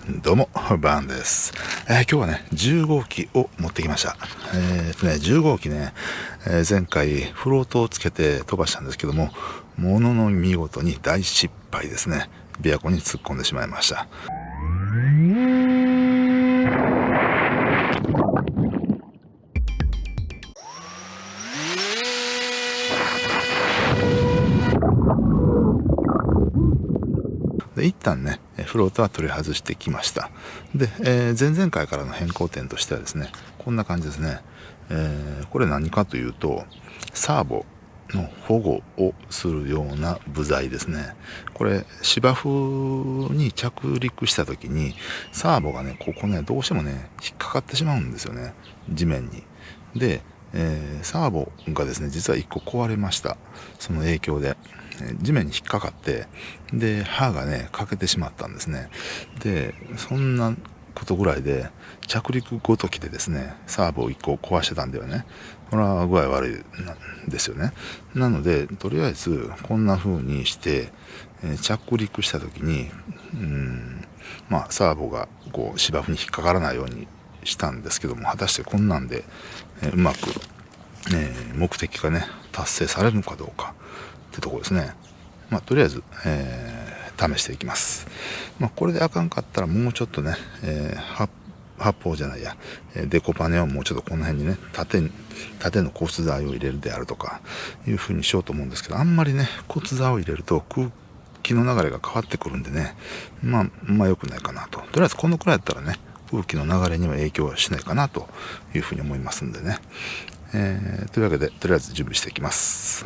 どうも、バーンです。今日はね、10号機を持ってきました。10号機ね、前回フロートをつけて飛ばしたんですけども、ものの見事に大失敗ですね。琵琶湖に突っ込んでしまいました。で一旦ねフロートは取り外してきました。で、前々回からの変更点としてはですね、こんな感じですね。これ何かというと、サーボの保護をするような部材ですね。これ芝生に着陸した時にサーボがね、ここね、どうしてもね引っかかってしまうんですよね、地面に。で、サーボがですね、実は1個壊れました。その影響で地面に引っかかって、で刃がね欠けてしまったんですね。でそんなことぐらいで着陸ごときでですね、サーボを1個壊してたんだよね。これは具合悪いんですよね。なのでとりあえずこんな風にして、着陸した時にサーボがこう芝生に引っかからないようにしたんですけども、果たしてこんなんで、うまく、目的がね達成されるのかどうかってとこですね。とりあえず、試していきます。これであかんかったらもうちょっとね、発泡じゃないや、デコパネをもうちょっとこの辺にね縦の骨材を入れるであるとかいう風にしようと思うんですけど、あんまりね骨材を入れると空気の流れが変わってくるんでね、良くないかなと。とりあえずこのくらいだったらね、空気の流れには影響はしないかなというふうに思いますんでね、というわけでとりあえず準備していきます。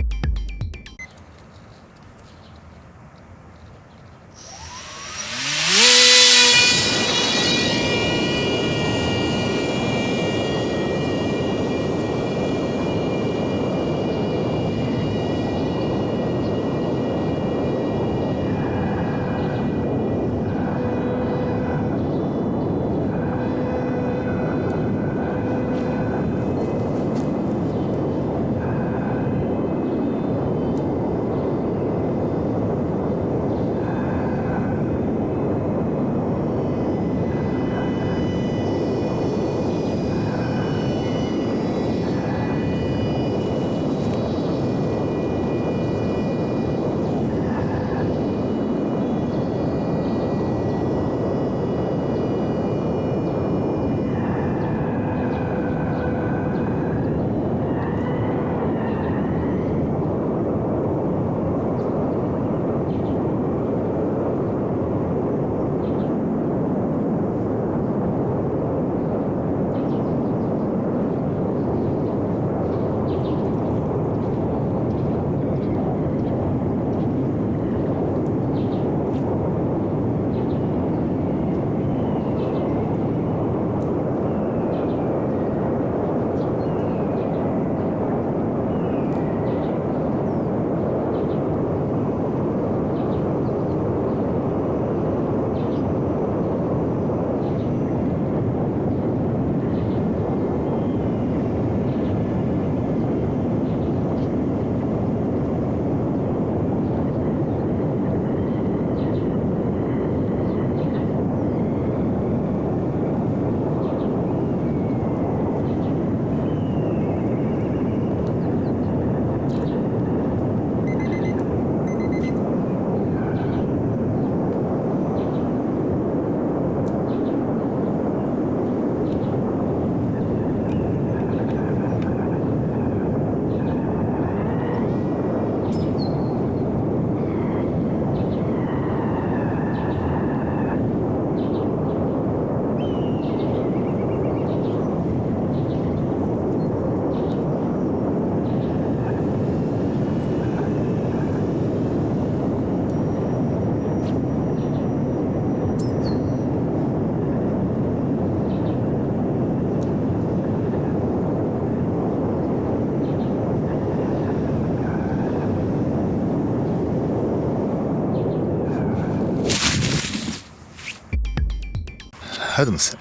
はい、どうもです。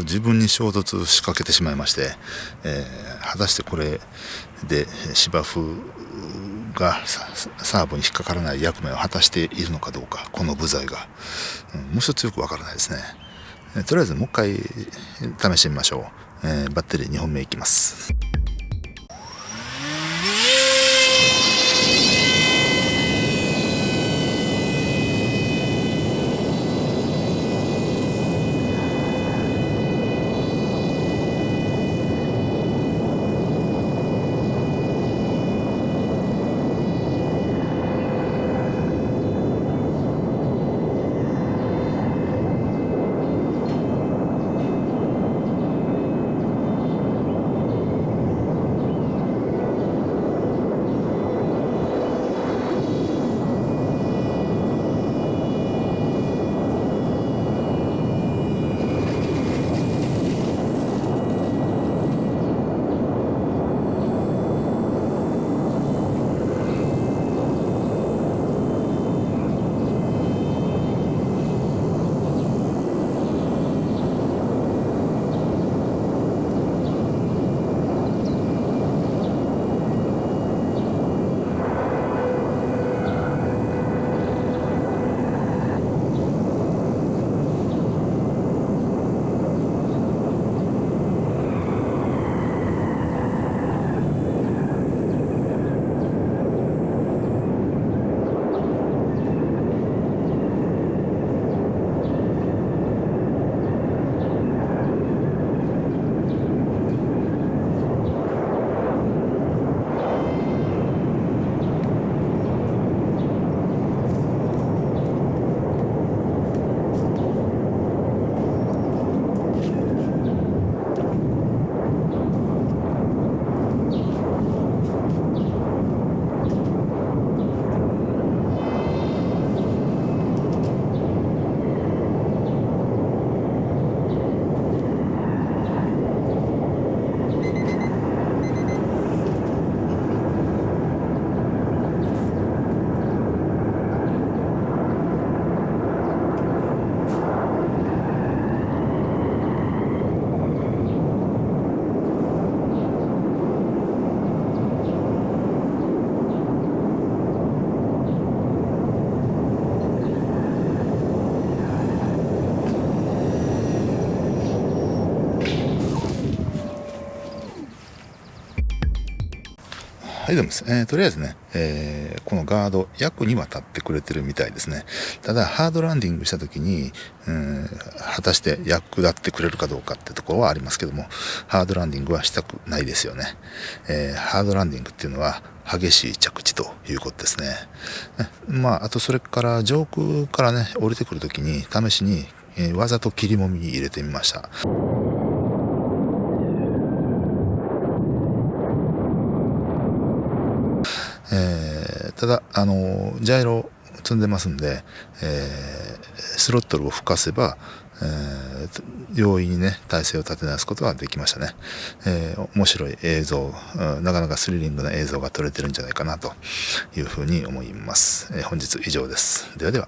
自分に衝突しかけてしまいまして、果たしてこれで芝生がサーブに引っかからない役目を果たしているのかどうか、この部材が、もう一つよくわからないですね。とりあえずもう一回試してみましょう。バッテリー2本目いきます。はい、どうもです。とりあえずね、このガード、役には立ってくれてるみたいですね。ただ、ハードランディングした時に、果たして役立ってくれるかどうかってところはありますけども、ハードランディングはしたくないですよね。ハードランディングっていうのは、激しい着地ということですね。あとそれから上空からね、降りてくる時に、試しに、わざと切りもみ入れてみました。ただジャイロ積んでますんで、スロットルを吹かせば、容易にね体勢を立て直すことができましたね。面白い映像、なかなかスリリングな映像が撮れてるんじゃないかなというふうに思います。本日以上です。ではでは。